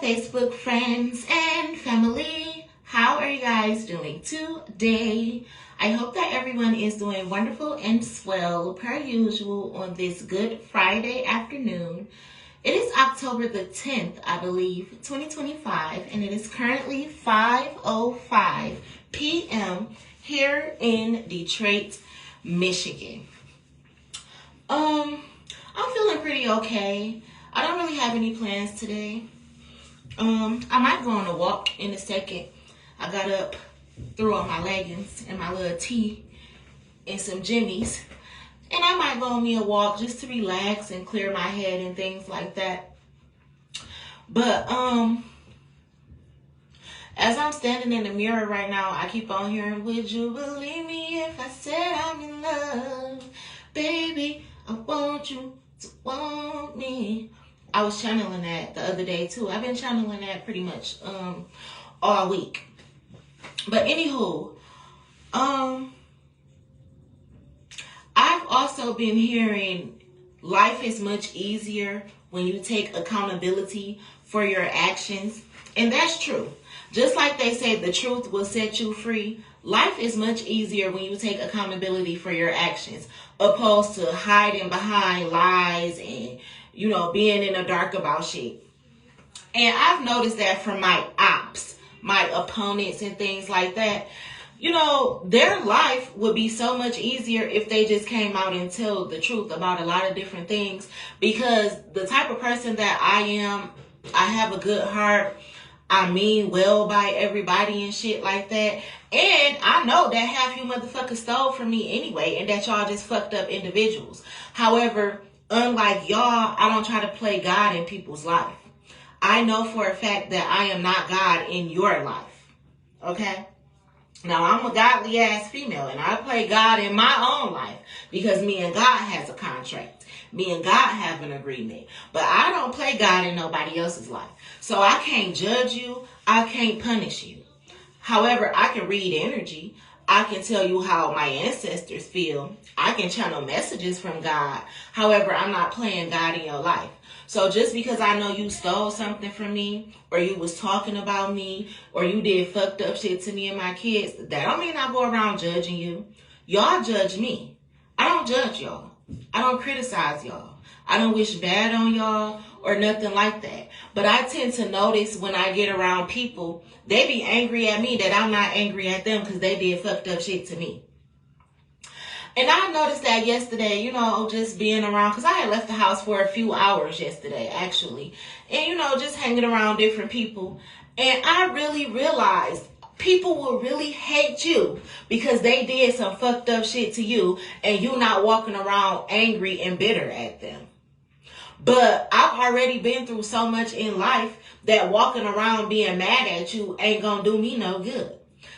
Facebook friends and family. How are you guys doing today? I hope that everyone is doing wonderful and swell per usual on this Good Friday afternoon. It is October the 10th, I believe, 2025, and it is currently 5:05 p.m. here in Detroit, Michigan. I'm feeling pretty okay. I don't really have any plans today. I might go on a walk in a second. I got up, threw on my leggings and my little tee and some jimmies. And I might go on me a walk just to relax and clear my head and things like that. But as I'm standing in the mirror right now, I keep on hearing, would you believe me if I said I'm in love? Baby, I want you to want me. I was channeling that the other day too. I've been channeling that pretty much all week. But anywho, I've also been hearing life is much easier when you take accountability for your actions. And that's true. Just like they say the truth will set you free, life is much easier when you take accountability for your actions, opposed to hiding behind lies and, being in the dark about shit. And I've noticed that from my ops, my opponents and things like that. Their life would be so much easier if they just came out and tell the truth about a lot of different things. Because the type of person that I am, I have a good heart. I mean well by everybody and shit like that. And I know that half you motherfuckers stole from me anyway, and that y'all just fucked up individuals. However, unlike y'all, I don't try to play God in people's life. I know for a fact that I am not God in your life. Okay? Now, I'm a godly ass female, and I play God in my own life because me and God has a contract. Me and God have an agreement. But I don't play God in nobody else's life. So I can't judge you. I can't punish you. However, I can read energy. I can tell you how my ancestors feel. I can channel messages from God. However, I'm not playing God in your life. So just because I know you stole something from me, or you was talking about me, or you did fucked up shit to me and my kids, that don't mean I go around judging you. Y'all judge me. I don't judge y'all. I don't criticize y'all. I don't wish bad on y'all or nothing like that. But I tend to notice when I get around people, they be angry at me that I'm not angry at them because they did fucked up shit to me. And I noticed that yesterday, just being around, because I had left the house for a few hours yesterday, actually. And, just hanging around different people. And I really realized people will really hate you because they did some fucked up shit to you and you not walking around angry and bitter at them. But I've already been through so much in life that walking around being mad at you ain't gonna do me no good.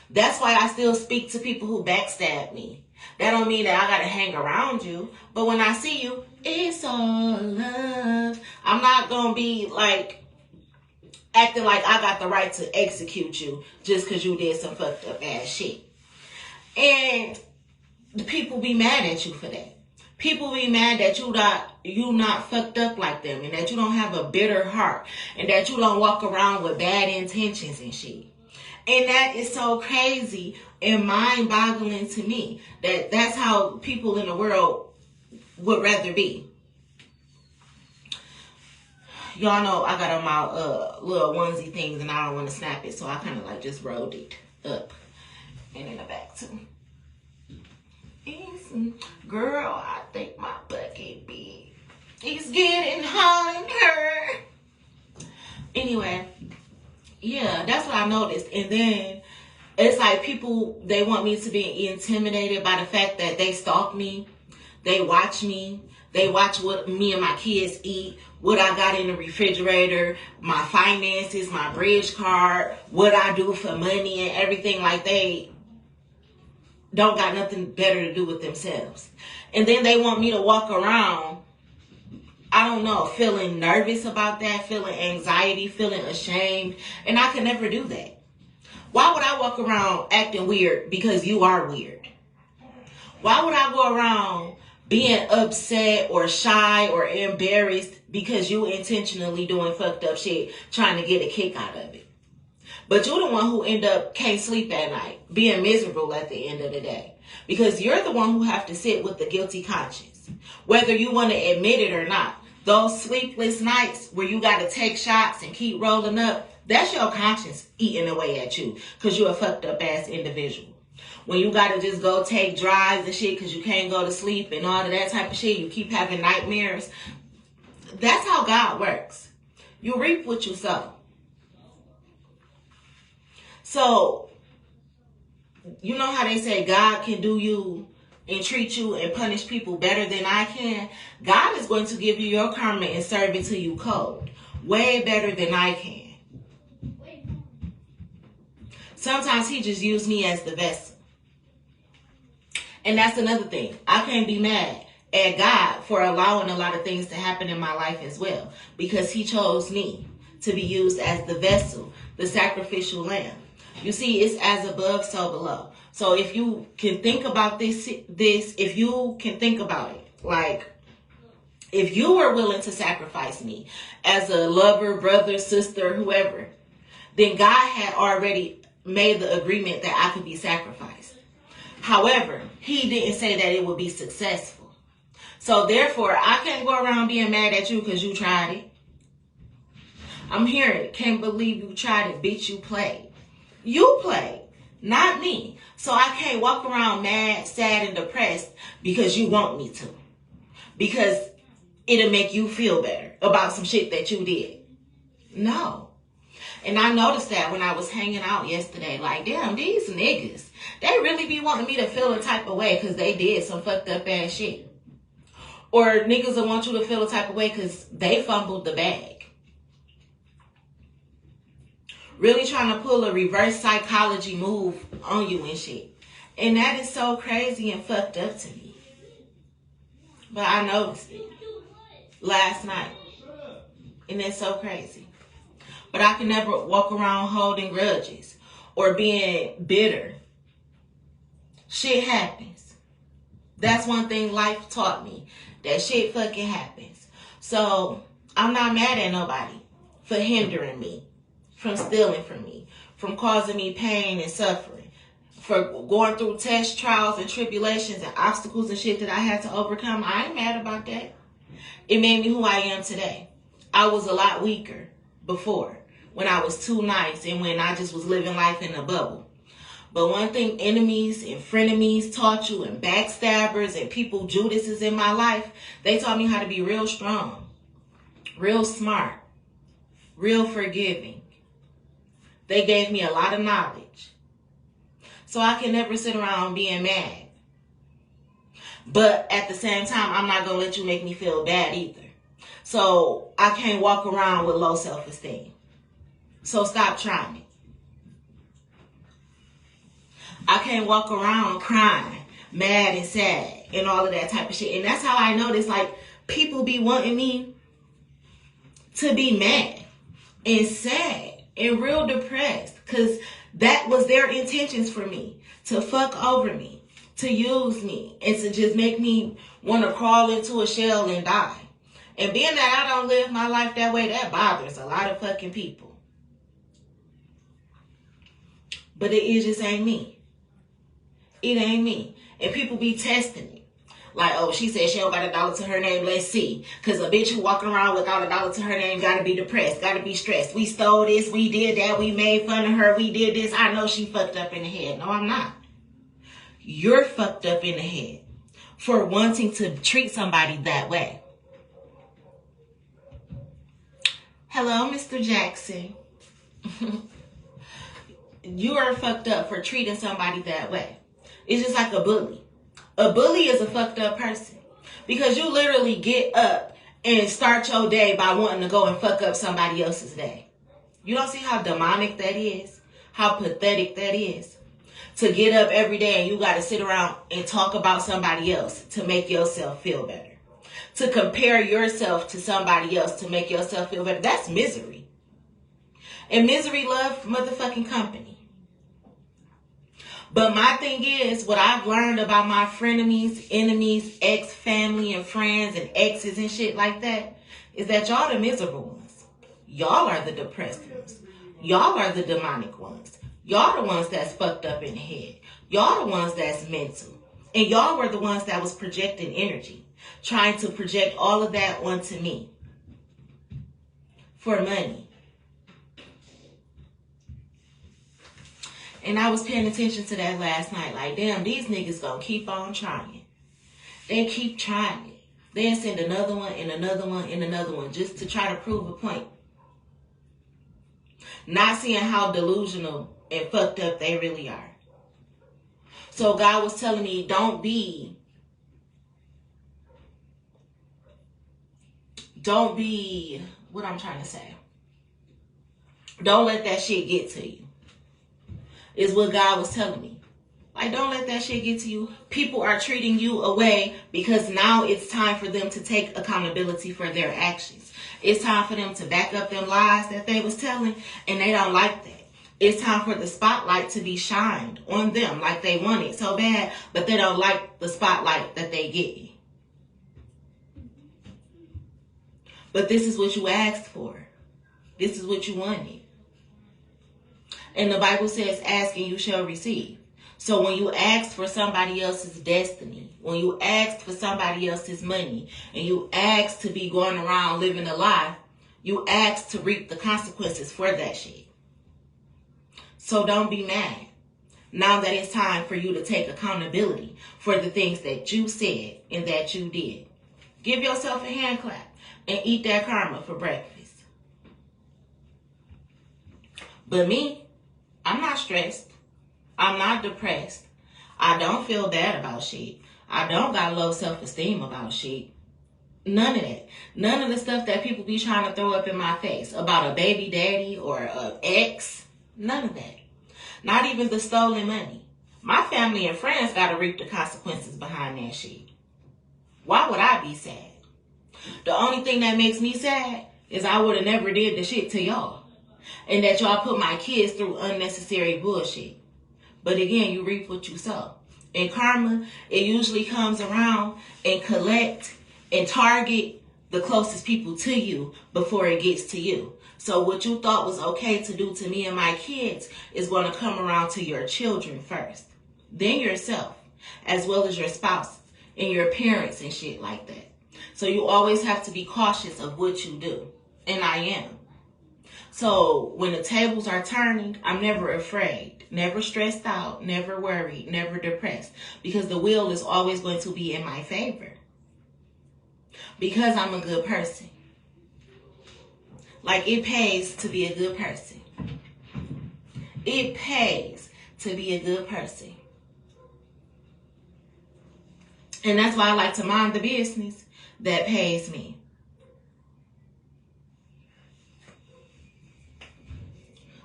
That's why I still speak to people who backstab me. That don't mean that I gotta hang around you. But when I see you, it's all love. I'm not gonna be like acting like I got the right to execute you just because you did some fucked up ass shit. And the people be mad at you for that. People be mad that you not fucked up like them, and that you don't have a bitter heart, and that you don't walk around with bad intentions and shit. And that is so crazy and mind-boggling to me that that's how people in the world would rather be. Y'all know I got on my little onesie things and I don't want to snap it, so I kind of just rolled it up and in the back too. Girl, I think my bucket big. It's getting hot in her. Anyway, yeah, that's what I noticed. And then it's like people, they want me to be intimidated by the fact that they stalk me. They watch me. They watch what me and my kids eat, what I got in the refrigerator, my finances, my bridge card, what I do for money and everything. Like they don't got nothing better to do with themselves. And then they want me to walk around, I don't know, feeling nervous about that, feeling anxiety, feeling ashamed. And I can never do that. Why would I walk around acting weird because you are weird? Why would I go around being upset or shy or embarrassed because you intentionally doing fucked up shit, trying to get a kick out of it. But you're the one who end up can't sleep at night, being miserable at the end of the day. Because you're the one who have to sit with the guilty conscience. Whether you want to admit it or not. Those sleepless nights where you got to take shots and keep rolling up, that's your conscience eating away at you. Because you're a fucked up ass individual. When you got to just go take drives and shit because you can't go to sleep and all of that type of shit, you keep having nightmares. That's how God works. You reap what you sow. So, you know how they say God can do you and treat you and punish people better than I can? God is going to give you your karma and serve it to you cold. Way better than I can. Sometimes he just used me as the vessel. And that's another thing. I can't be mad at God for allowing a lot of things to happen in my life as well. Because he chose me to be used as the vessel, the sacrificial lamb. You see, it's as above, so below. So if you can think about this, if you can think about it, like, if you were willing to sacrifice me as a lover, brother, sister, whoever, then God had already made the agreement that I could be sacrificed. However, he didn't say that it would be successful. So therefore, I can't go around being mad at you because you tried it. I'm hearing it. Can't believe you tried it. Bitch, you played. You played, not me. So I can't walk around mad, sad, and depressed because you want me to. Because it'll make you feel better about some shit that you did. No. And I noticed that when I was hanging out yesterday. Like, damn, these niggas, they really be wanting me to feel a type of way because they did some fucked up ass shit. Or niggas will want you to feel a type of way because they fumbled the bag. Really trying to pull a reverse psychology move on you and shit. And that is so crazy and fucked up to me. But I noticed it last night. And it's so crazy. But I can never walk around holding grudges or being bitter. Shit happens. That's one thing life taught me. That shit fucking happens. So I'm not mad at nobody for hindering me, from stealing from me, from causing me pain and suffering, for going through tests, trials, and tribulations and obstacles and shit that I had to overcome. I ain't mad about that. It made me who I am today. I was a lot weaker before, when I was too nice and when I just was living life in a bubble. But one thing enemies and frenemies taught you, and backstabbers and people Judases in my life, they taught me how to be real strong, real smart, real forgiving. They gave me a lot of knowledge. So I can never sit around being mad. But at the same time, I'm not going to let you make me feel bad either. So I can't walk around with low self-esteem. So stop trying it. I can't walk around crying, mad and sad, and all of that type of shit. And that's how I notice, like, people be wanting me to be mad and sad and real depressed. Because that was their intentions for me. To fuck over me. To use me. And to just make me want to crawl into a shell and die. And being that I don't live my life that way, that bothers a lot of fucking people. But it just ain't me. It ain't me. And people be testing it. Like, oh, she said she don't got $1 to her name. Let's see. Because a bitch who walking around without $1 to her name got to be depressed. Got to be stressed. We stole this. We did that. We made fun of her. We did this. I know she fucked up in the head. No, I'm not. You're fucked up in the head for wanting to treat somebody that way. Hello, Mr. Jackson. You are fucked up for treating somebody that way. It's just like a bully. A bully is a fucked up person. Because you literally get up and start your day by wanting to go and fuck up somebody else's day. You don't see how demonic that is? How pathetic that is? To get up every day and you got to sit around and talk about somebody else to make yourself feel better. To compare yourself to somebody else to make yourself feel better. That's misery. And misery love motherfucking company. But my thing is, what I've learned about my frenemies, enemies, ex-family and friends and exes and shit like that, is that y'all the miserable ones. Y'all are the depressed ones. Y'all are the demonic ones. Y'all the ones that's fucked up in the head. Y'all the ones that's mental. And y'all were the ones that was projecting energy, trying to project all of that onto me for money. And I was paying attention to that last night. Like, damn, these niggas gonna keep on trying. They keep trying it. They'll send another one and another one and another one just to try to prove a point. Not seeing how delusional and fucked up they really are. So God was telling me, don't be, what I'm trying to say. Don't let that shit get to you. Is what God was telling me. Like, don't let that shit get to you. People are treating you away because now it's time for them to take accountability for their actions. It's time for them to back up them lies that they was telling, and they don't like that. It's time for the spotlight to be shined on them like they want it so bad, but they don't like the spotlight that they get. But this is what you asked for. This is what you wanted. And the Bible says, ask and you shall receive. So when you ask for somebody else's destiny, when you ask for somebody else's money, and you ask to be going around living a lie, you ask to reap the consequences for that shit. So don't be mad. Now that it's time for you to take accountability for the things that you said and that you did. Give yourself a hand clap and eat that karma for breakfast. But me, I'm not stressed. I'm not depressed. I don't feel bad about shit. I don't got low self-esteem about shit. None of that. None of the stuff that people be trying to throw up in my face about a baby daddy or an ex. None of that. Not even the stolen money. My family and friends got to reap the consequences behind that shit. Why would I be sad? The only thing that makes me sad is I would have never did the shit to y'all. And that y'all put my kids through unnecessary bullshit. But again, you reap what you sow. And karma, it usually comes around and collect and target the closest people to you before it gets to you. So what you thought was okay to do to me and my kids is going to come around to your children first. Then yourself, as well as your spouse and your parents and shit like that. So you always have to be cautious of what you do. And I am. So when the tables are turning, I'm never afraid, never stressed out, never worried, never depressed. Because the wheel is always going to be in my favor. Because I'm a good person. Like, it pays to be a good person. It pays to be a good person. And that's why I like to mind the business that pays me.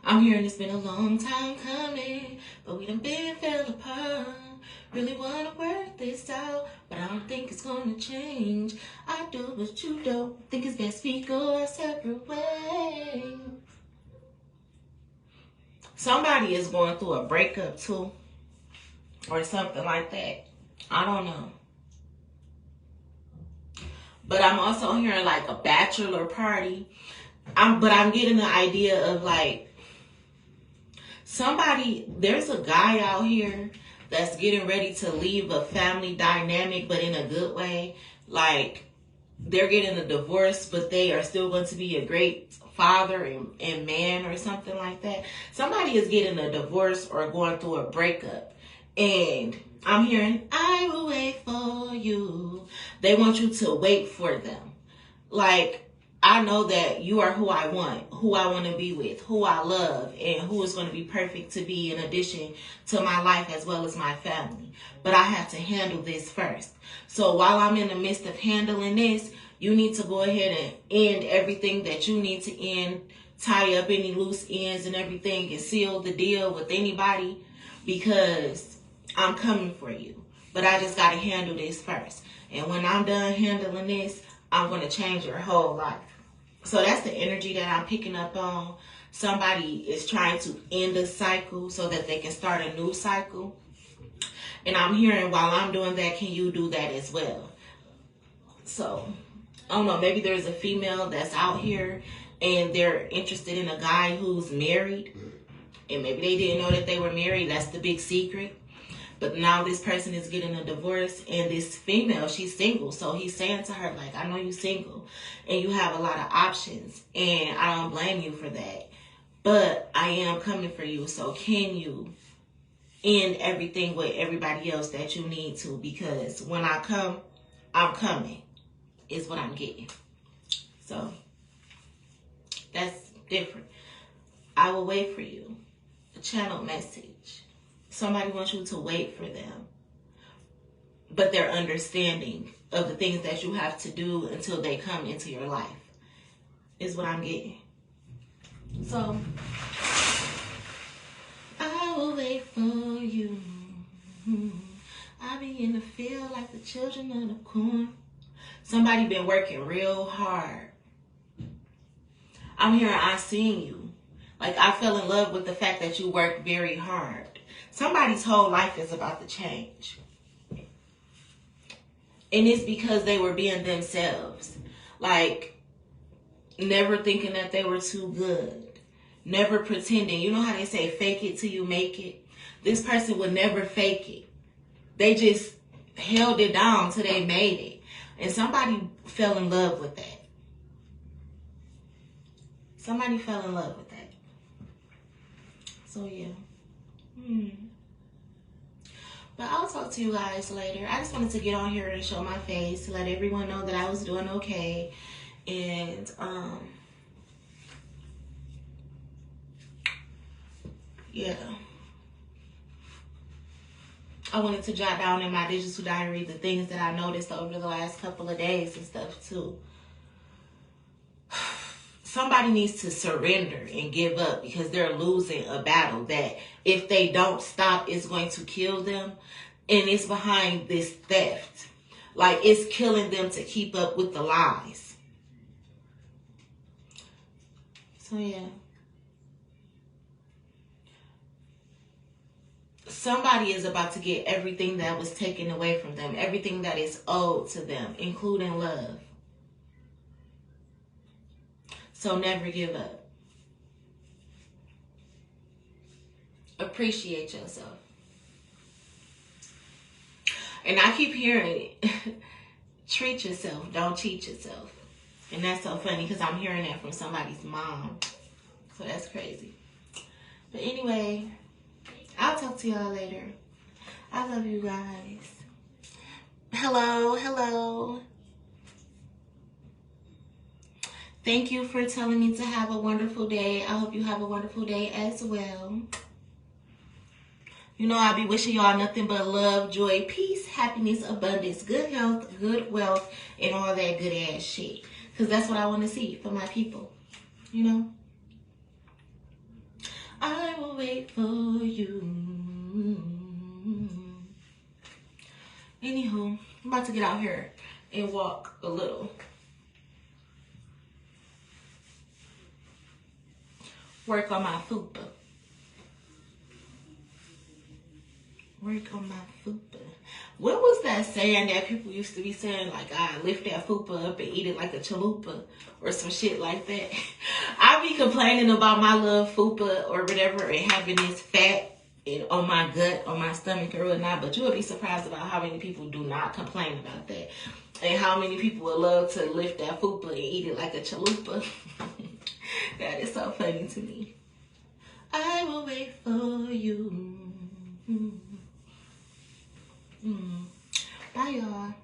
I'm hearing it's been a long time coming, but we done been fell apart. Really want to work this out, but I don't think it's going to change. I do, but you don't. Think it's best we go our separate ways. Somebody is going through a breakup too, or something like that. I don't know. But I'm also hearing like a bachelor party. But I'm getting the idea of like, there's a guy out here that's getting ready to leave a family dynamic, but in a good way. Like, they're getting a divorce, but they are still going to be a great father and man or something like that. Somebody is getting a divorce or going through a breakup. And I'm hearing, I will wait for you. They want you to wait for them. Like, I know that you are who I want to be with, who I love, and who is going to be perfect to be in addition to my life as well as my family. But I have to handle this first. So while I'm in the midst of handling this, you need to go ahead and end everything that you need to end, tie up any loose ends and everything, and seal the deal with anybody, because I'm coming for you. But I just got to handle this first. And when I'm done handling this, I'm going to change your whole life. So that's the energy that I'm picking up on. somebody is trying to end a cycle so that they can start a new cycle. And I'm hearing, while I'm doing that, can you do that as well? So, I don't know, maybe there's a female that's out here and they're interested in a guy who's married. And maybe they didn't know that they were married. That's the big secret. But now this person is getting a divorce, and this female, she's single. So he's saying to her, like, I know you're single and you have a lot of options, and I don't blame you for that. But I am coming for you. So can you end everything with everybody else that you need to? Because when I come, I'm coming, is what I'm getting. So that's different. I will wait for you. A channel message. Somebody wants you to wait for them, but they're understanding of the things that you have to do until they come into your life, is what I'm getting. So, I will wait for you. I be in the field like the children of the corn. Somebody been working real hard. I'm hearing I seen you. Like, I fell in love with the fact that you worked very hard. Somebody's whole life is about to change. And it's because they were being themselves. Like, never thinking that they were too good. Never pretending. You know how they say, fake it till you make it? This person would never fake it. They just held it down till they made it. And somebody fell in love with that. Somebody fell in love with that. So, yeah. But I'll talk to you guys later. I just wanted to get on here and show my face to let everyone know that I was doing okay. And, yeah. I wanted to jot down in my digital diary the things that I noticed over the last couple of days and stuff, too. Somebody needs to surrender and give up because they're losing a battle that if they don't stop, it's going to kill them. And it's behind this theft. Like, it's killing them to keep up with the lies. So, yeah. Somebody is about to get everything that was taken away from them. Everything that is owed to them, including love. So never give up. Appreciate yourself. And I keep hearing it. Treat yourself. Don't cheat yourself. And that's so funny because I'm hearing that from somebody's mom. So that's crazy. But anyway, I'll talk to y'all later. I love you guys. Hello, hello. Thank you for telling me to have a wonderful day. I hope you have a wonderful day as well. You know, I be wishing y'all nothing but love, joy, peace, happiness, abundance, good health, good wealth, and all that good ass shit. Because that's what I want to see for my people. You know? I will wait for you. Anywho, I'm about to get out here and walk a little. Work on my fupa. Work on my fupa. What was that saying that people used to be saying? Like, I lift that fupa up and eat it like a chalupa or some shit like that. I be complaining about my little fupa or whatever and having this fat on my gut, on my stomach or whatnot. But you would be surprised about how many people do not complain about that. And how many people would love to lift that fupa and eat it like a chalupa. That is so funny to me. I will wait for you. Bye, y'all.